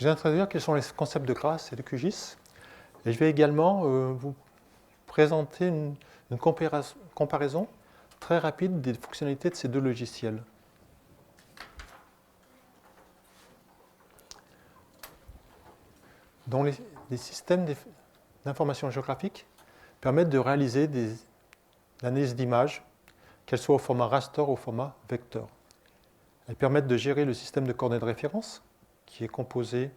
Je vais introduire quels sont les concepts de grâce et de QGIS. Et je vais également vous présenter une comparaison très rapide des fonctionnalités de ces deux logiciels. Dont les systèmes d'information géographique permettent de réaliser des analyses d'images, qu'elles soient au format raster ou au format vecteur. Elles permettent de gérer le système de coordonnées de référence, qui est composé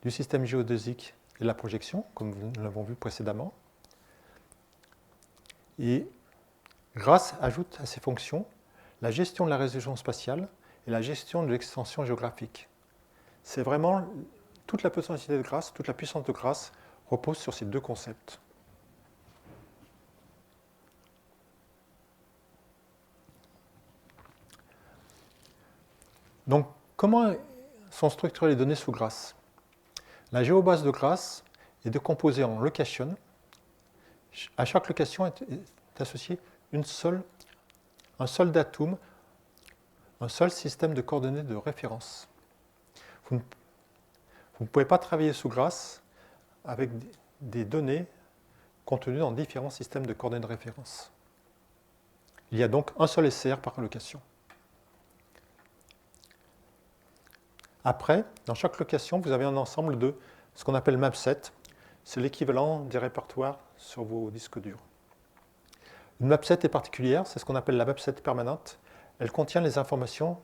du système géodésique et de la projection, comme nous l'avons vu précédemment. Et GRASS ajoute à ces fonctions la gestion de la résolution spatiale et la gestion de l'extension géographique. C'est vraiment toute la potentialité de GRASS, toute la puissance de GRASS repose sur ces deux concepts. Donc, comment sont structurées les données sous GRASS? La géobase de GRASS est décomposée en locations. À chaque location est associé un seul datum, un seul système de coordonnées de référence. Vous ne pouvez pas travailler sous GRASS avec des données contenues dans différents systèmes de coordonnées de référence. Il y a donc un seul SCR par location. Après, dans chaque location, vous avez un ensemble de ce qu'on appelle mapset. C'est l'équivalent des répertoires sur vos disques durs. Une mapset est particulière, c'est ce qu'on appelle la mapset permanente. Elle contient les informations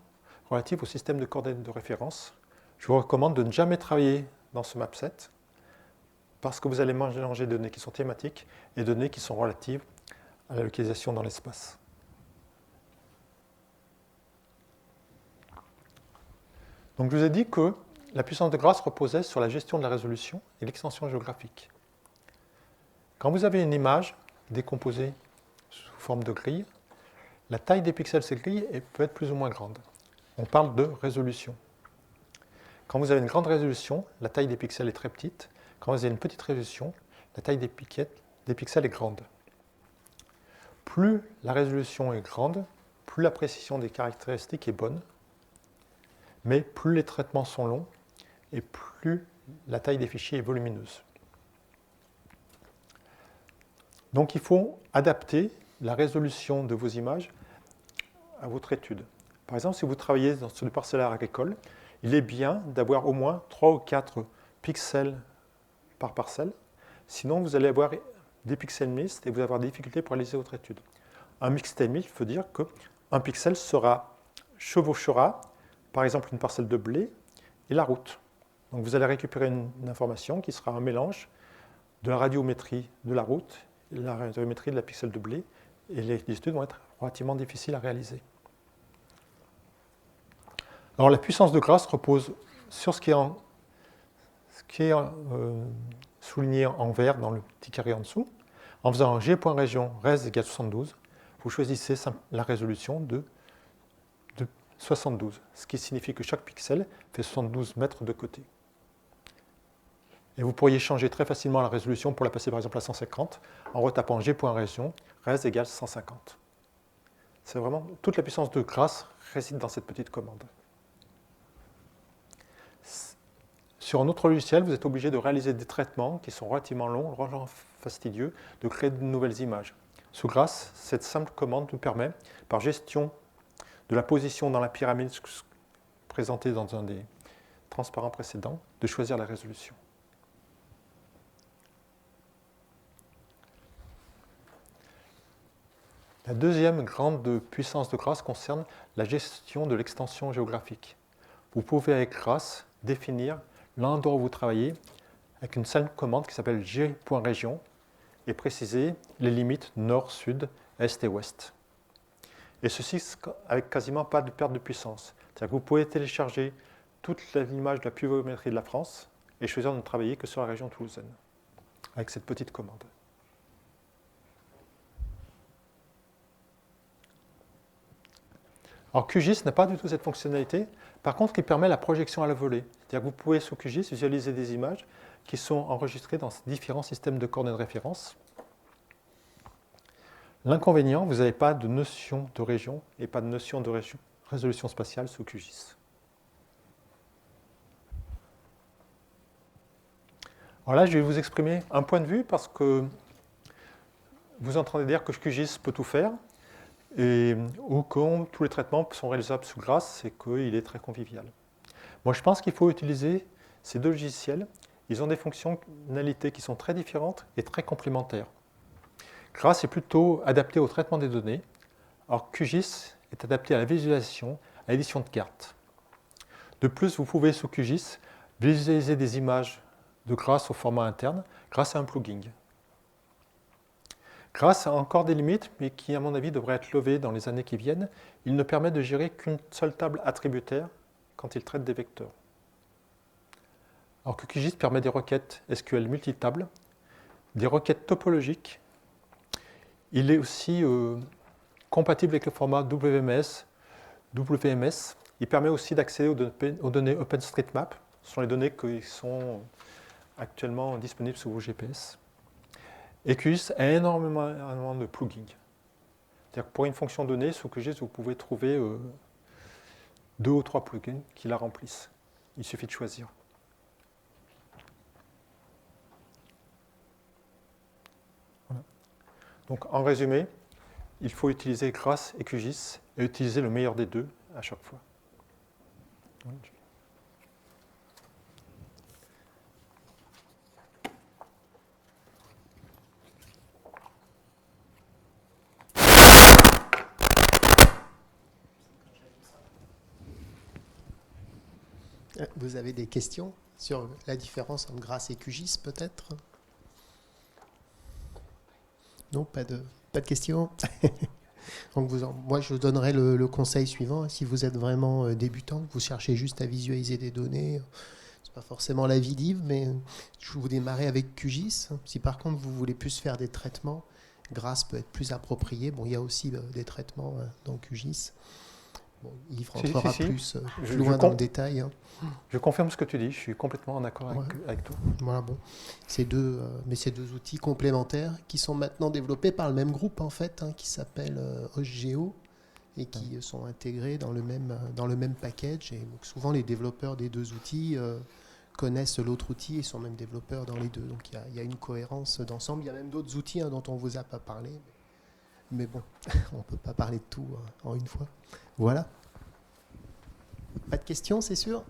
relatives au système de coordonnées de référence. Je vous recommande de ne jamais travailler dans ce mapset parce que vous allez mélanger des données qui sont thématiques et des données qui sont relatives à la localisation dans l'espace. Donc je vous ai dit que la puissance de GRASS reposait sur la gestion de la résolution et l'extension géographique. Quand vous avez une image décomposée sous forme de grille, la taille des pixels de ces grilles peut être plus ou moins grande. On parle de résolution. Quand vous avez une grande résolution, la taille des pixels est très petite. Quand vous avez une petite résolution, la taille des pixels est grande. Plus la résolution est grande, plus la précision des caractéristiques est bonne, mais plus les traitements sont longs et plus la taille des fichiers est volumineuse. Donc il faut adapter la résolution de vos images à votre étude. Par exemple, si vous travaillez sur le parcellaire agricole, il est bien d'avoir au moins 3 ou 4 pixels par parcelle. Sinon, vous allez avoir des pixels mixtes et vous allez avoir des difficultés pour réaliser votre étude. Un mixed mixte veut dire qu'un pixel chevauchera, par exemple, une parcelle de blé et la route. Donc vous allez récupérer une information qui sera un mélange de la radiométrie de la route et de la radiométrie de la pixel de blé, et les études vont être relativement difficiles à réaliser. Alors la puissance de GRASS repose sur ce qui est souligné en vert dans le petit carré en dessous. En faisant un g.région res égale 72, vous choisissez la résolution de 72, ce qui signifie que chaque pixel fait 72 mètres de côté. Et vous pourriez changer très facilement la résolution pour la passer par exemple à 150 en retapant g.région res égale 150. C'est vraiment toute la puissance de GRASS réside dans cette petite commande. Sur un autre logiciel, vous êtes obligé de réaliser des traitements qui sont relativement longs, relativement fastidieux, de créer de nouvelles images. Sous GRASS, cette simple commande nous permet, par gestion de la position dans la pyramide présentée dans un des transparents précédents, de choisir la résolution. La deuxième grande puissance de GRASS concerne la gestion de l'extension géographique. Vous pouvez avec GRASS définir l'endroit où vous travaillez avec une simple commande qui s'appelle g.région et préciser les limites nord, sud, est et ouest. Et ceci avec quasiment pas de perte de puissance. C'est-à-dire que vous pouvez télécharger toute l'image de la pluviométrie de la France et choisir de ne travailler que sur la région toulousaine avec cette petite commande. Alors QGIS n'a pas du tout cette fonctionnalité. Par contre, il permet la projection à la volée. C'est-à-dire que vous pouvez, sous QGIS, visualiser des images qui sont enregistrées dans différents systèmes de coordonnées de référence. L'inconvénient, vous n'avez pas de notion de région et pas de notion de résolution spatiale sous QGIS. Alors là, je vais vous exprimer un point de vue parce que vous entendez dire que QGIS peut tout faire ou que tous les traitements sont réalisables sous GRASS et qu'il est très convivial. Moi, je pense qu'il faut utiliser ces deux logiciels. Ils ont des fonctionnalités qui sont très différentes et très complémentaires. GRASS est plutôt adapté au traitement des données, alors QGIS est adapté à la visualisation, à l'édition de cartes. De plus, vous pouvez sous QGIS visualiser des images de GRASS au format interne grâce à un plugin. GRASS a encore des limites, mais qui, à mon avis, devraient être levées dans les années qui viennent. Il ne permet de gérer qu'une seule table attributaire quand il traite des vecteurs. Alors que QGIS permet des requêtes SQL multitables, des requêtes topologiques. Il est aussi compatible avec le format WMS. Il permet aussi d'accéder aux données OpenStreetMap. Ce sont les données qui sont actuellement disponibles sur vos GPS. Et QGIS a énormément de plugins. C'est-à-dire que pour une fonction donnée, sous QGIS, vous pouvez trouver 2 ou 3 plugins qui la remplissent. Il suffit de choisir. Voilà. Donc en résumé, il faut utiliser GRASS et QGIS et utiliser le meilleur des deux à chaque fois. Vous avez des questions sur la différence entre GRASS et QGIS, peut-être? Non, pas de questions. Donc moi, je donnerai le conseil suivant. Si vous êtes vraiment débutant, vous cherchez juste à visualiser des données, c'est pas forcément la vie livre, mais je vous démarrer avec QGIS. Si par contre vous voulez plus faire des traitements, GRASS peut être plus approprié. Bon, il y a aussi des traitements dans QGIS. Bon, Yves rentrera plus loin dans le détail. Je confirme ce que tu dis, je suis complètement en accord avec toi. Voilà, bon. Ces deux outils complémentaires qui sont maintenant développés par le même groupe, en fait, qui s'appelle OSGeo et qui sont intégrés dans le même package. Et donc, souvent, les développeurs des deux outils connaissent l'autre outil et sont même développeurs dans les deux. Donc, il y a une cohérence d'ensemble. Il y a même d'autres outils dont on ne vous a pas parlé. Mais bon, on ne peut pas parler de tout en une fois. Voilà. Pas de questions, c'est sûr?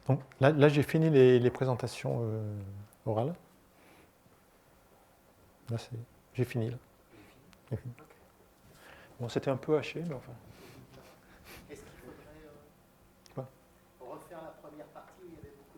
Donc là j'ai fini les présentations orales. Là, j'ai fini. Là. Okay. Bon, c'était un peu haché, mais enfin. Est-ce qu'il faudrait refaire la première partie où il y avait beaucoup